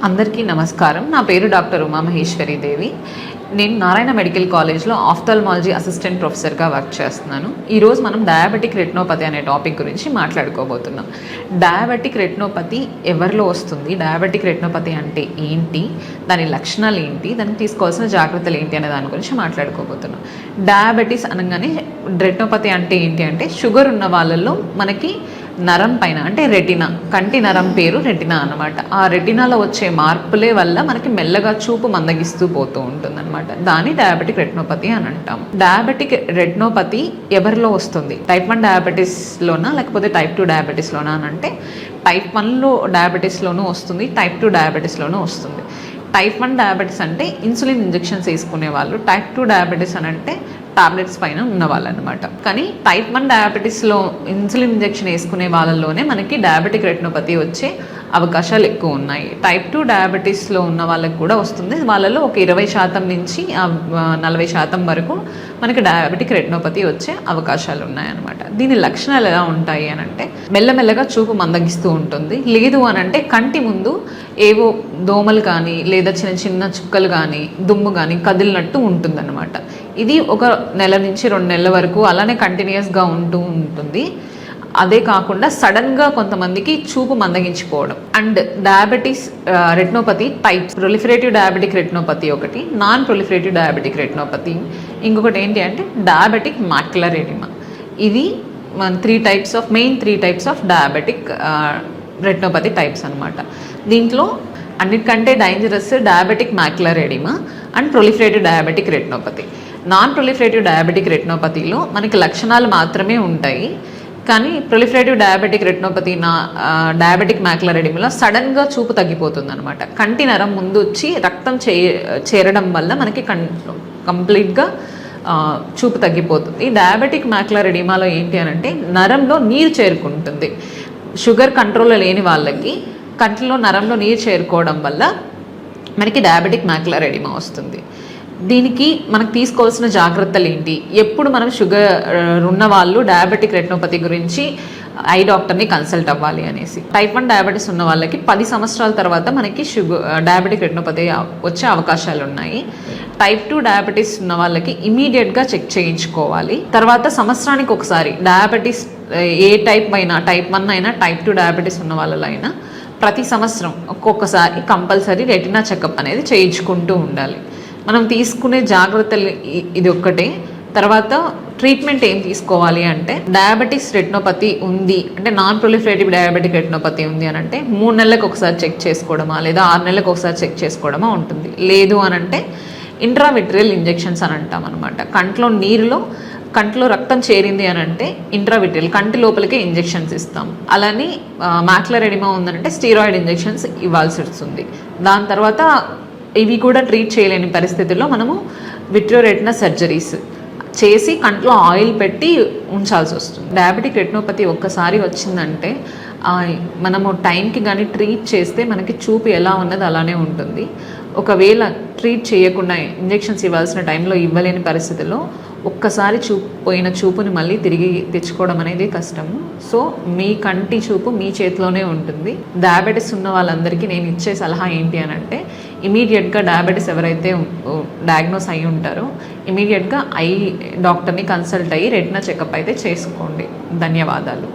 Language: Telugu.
అందరికీ నమస్కారం. నా పేరు డాక్టర్ ఉమా మహేశ్వరి దేవి. నేను నారాయణ మెడికల్ కాలేజ్లో ఆఫ్థాల్మాలజీ అసిస్టెంట్ ప్రొఫెసర్గా వర్క్ చేస్తున్నాను. ఈరోజు మనం డయాబెటిక్ రెటినోపతి అనే టాపిక్ గురించి మాట్లాడుకోబోతున్నాం. డయాబెటిక్ రెటినోపతి ఎవరిలో వస్తుంది, డయాబెటిక్ రెటినోపతి అంటే ఏంటి, దాని లక్షణాలు ఏంటి, దానికి తీసుకోవాల్సిన జాగ్రత్తలు ఏంటి అనే దాని గురించి మాట్లాడుకోబోతున్నాం. డయాబెటీస్ అనగానే రెటినోపతి అంటే ఏంటి అంటే షుగర్ ఉన్న వాళ్ళల్లో మనకి నరం పైన అంటే రెటినా, కంటి నరం పేరు రెటినా అనమాట. ఆ రెటినాలో వచ్చే మార్పులే వల్ల మనకి మెల్లగా చూపు మందగిస్తూ పోతూ ఉంటుంది అనమాట. దాన్ని డయాబెటిక్ రెటినోపతి అని అంటాం. డయాబెటిక్ రెటినోపతి ఎవరిలో వస్తుంది, టైప్ 1 డయాబెటీస్లోనా లేకపోతే టైప్ 2 డయాబెటీస్లోనా అని అంటే టైప్ 1లో డయాబెటీస్లోనూ వస్తుంది, టైప్ 2 డయాబెటీస్లోనూ వస్తుంది. టైప్ 1 డయాబెటీస్ అంటే ఇన్సులిన్ ఇంజెక్షన్స్ వేసుకునే వాళ్ళు, టైప్ 2 డయాబెటీస్ అని అంటే టాబ్లెట్స్ పైన ఉన్న వాళ్ళు అనమాట. కానీ టైప్ 1 డయాబెటీస్లో ఇన్సులిన్ ఇంజెక్షన్ వేసుకునే వాళ్ళలోనే మనకి డయాబెటిక్ రెటినోపతి వచ్చే అవకాశాలు ఎక్కువ ఉన్నాయి. టైప్ 2 డయాబెటీస్లో ఉన్న వాళ్ళకి కూడా వస్తుంది. వాళ్ళలో ఒక 20% నుంచి 40% వరకు మనకి డయాబెటిక్ రెటినోపతి వచ్చే అవకాశాలు ఉన్నాయన్నమాట. దీని లక్షణాలు ఎలా ఉంటాయి అని అంటే మెల్లమెల్లగా చూపు మందగిస్తూ ఉంటుంది. లేదు అని అంటే కంటి ముందు ఏవో దోమలు కానీ లేదా చిన్న చిన్న చుక్కలు కానీ దుమ్ము కానీ కదిలినట్టు ఉంటుందన్నమాట. ఇది ఒక నెల నుంచి 2 నెలల వరకు అలానే కంటిన్యూస్గా ఉంటూ ఉంటుంది. అదే కాకుండా సడన్గా కొంతమందికి చూపు మందగించిపోవడం. And diabetes retinopathy types, proliferative diabetic retinopathy ఒకటి, నాన్ ప్రొలిఫరేటివ్ డయాబెటిక్ రెటినోపతి ఇంకొకటి ఏంటి అంటే డయాబెటిక్ మాక్యులర్ ఎడిమా. ఇది మన 3 types of diabetic retinopathy types అనమాట. దీంట్లో అన్నిటికంటే dangerous diabetic macular oedema and proliferative diabetic retinopathy. Non proliferative diabetic రెటినోపతిలో మనకి లక్షణాలు మాత్రమే ఉంటాయి. కానీ proliferative diabetic retinopathy diabetic macular ఎడిమాలో సడన్గా చూపు తగ్గిపోతుంది అనమాట. కంటి నరం ముందు వచ్చి రక్తం చేరడం వల్ల మనకి కంప్లీట్గా చూపు తగ్గిపోతుంది. డయాబెటిక్ మాక్యులర్ ఎడిమాలో ఏంటి అని అంటే నరంలో నీరు చేరుకుంటుంది. షుగర్ కంట్రోల్లో లేని వాళ్ళకి కంటిలో నరంలో నీరు చేరుకోవడం వల్ల మనకి డయాబెటిక్ మాక్యులర్ ఎడిమా వస్తుంది. దీనికి మనకు తీసుకోవాల్సిన జాగ్రత్తలు ఏంటి, ఎప్పుడు మనం షుగర్ ఉన్న వాళ్ళు డయాబెటిక్ రెటినోపతి గురించి ఐ డాక్టర్ని కన్సల్ట్ అవ్వాలి అనేసి. టైప్ 1 డయాబెటీస్ ఉన్న వాళ్ళకి 10 సంవత్సరాల తర్వాత మనకి డయాబెటిక్ రెటినోపతి వచ్చే అవకాశాలు ఉన్నాయి. టైప్ 2 డయాబెటీస్ ఉన్న వాళ్ళకి ఇమీడియట్గా చెక్ చేయించుకోవాలి. తర్వాత సంవత్సరానికి ఒకసారి డయాబెటీస్ ఏ టైప్ అయినా, టైప్ 1 అయినా టైప్ 2 డయాబెటీస్ ఉన్న వాళ్ళలో అయినా ప్రతి సంవత్సరం ఒక్కొక్కసారి కంపల్సరీ రెటినా చెకప్ అనేది చేయించుకుంటూ ఉండాలి. మనం తీసుకునే జాగ్రత్తలు ఇది ఒక్కటే. తర్వాత ట్రీట్మెంట్ ఏం తీసుకోవాలి అంటే డయాబెటిస్ రెటినోపతి ఉంది అంటే నాన్ ప్రొలిఫరేటివ్ డయాబెటిక్ రెటినోపతి ఉంది అని అంటే 3 నెలలకు ఒకసారి చెక్ చేసుకోవడమా లేదా 6 నెలలకు ఒకసారి చెక్ చేసుకోవడమా ఉంటుంది. లేదు అని అంటే ఇంట్రావిట్రియల్ ఇంజెక్షన్స్ అని అంటాం అనమాట. కంట్లో రక్తం చేరింది అని అంటే ఇంట్రావిట్రియల్ కంటి లోపలికే ఇంజెక్షన్స్ ఇస్తాం. అలానే మాక్యులర్ ఎడిమా ఉందంటే స్టీరాయిడ్ ఇంజెక్షన్స్ ఇవ్వాల్సి వస్తుంది. దాని తర్వాత ఇవి కూడా ట్రీట్ చేయలేని పరిస్థితుల్లో మనము విట్రియోరెటినా సర్జరీస్ చేసి కంట్లో ఆయిల్ పెట్టి ఉంచాల్సి వస్తుంది. డయాబెటిక్ రెటినోపతి ఒక్కసారి వచ్చిందంటే మనము టైంకి కానీ ట్రీట్ చేస్తే మనకి చూపు ఎలా ఉన్నది అలానే ఉంటుంది. ఒకవేళ ట్రీట్ చేయకుండా ఇంజెక్షన్స్ ఇవ్వాల్సిన టైంలో ఇవ్వలేని పరిస్థితుల్లో ఒక్కసారి పోయిన చూపుని మళ్ళీ తిరిగి తెచ్చుకోవడం అనేది కష్టము. సో మీ కంటి చూపు మీ చేతిలోనే ఉంటుంది. డయాబెటీస్ ఉన్న వాళ్ళందరికీ నేను ఇచ్చే సలహా ఏంటి అని అంటే ఇమీడియట్గా డయాబెటీస్ ఎవరైతే డయాగ్నోస్ అయి ఉంటారో ఇమీడియట్గా ఐ డాక్టర్ని కన్సల్ట్ అయ్యి రెటినా చెకప్ అయితే చేసుకోండి. ధన్యవాదాలు.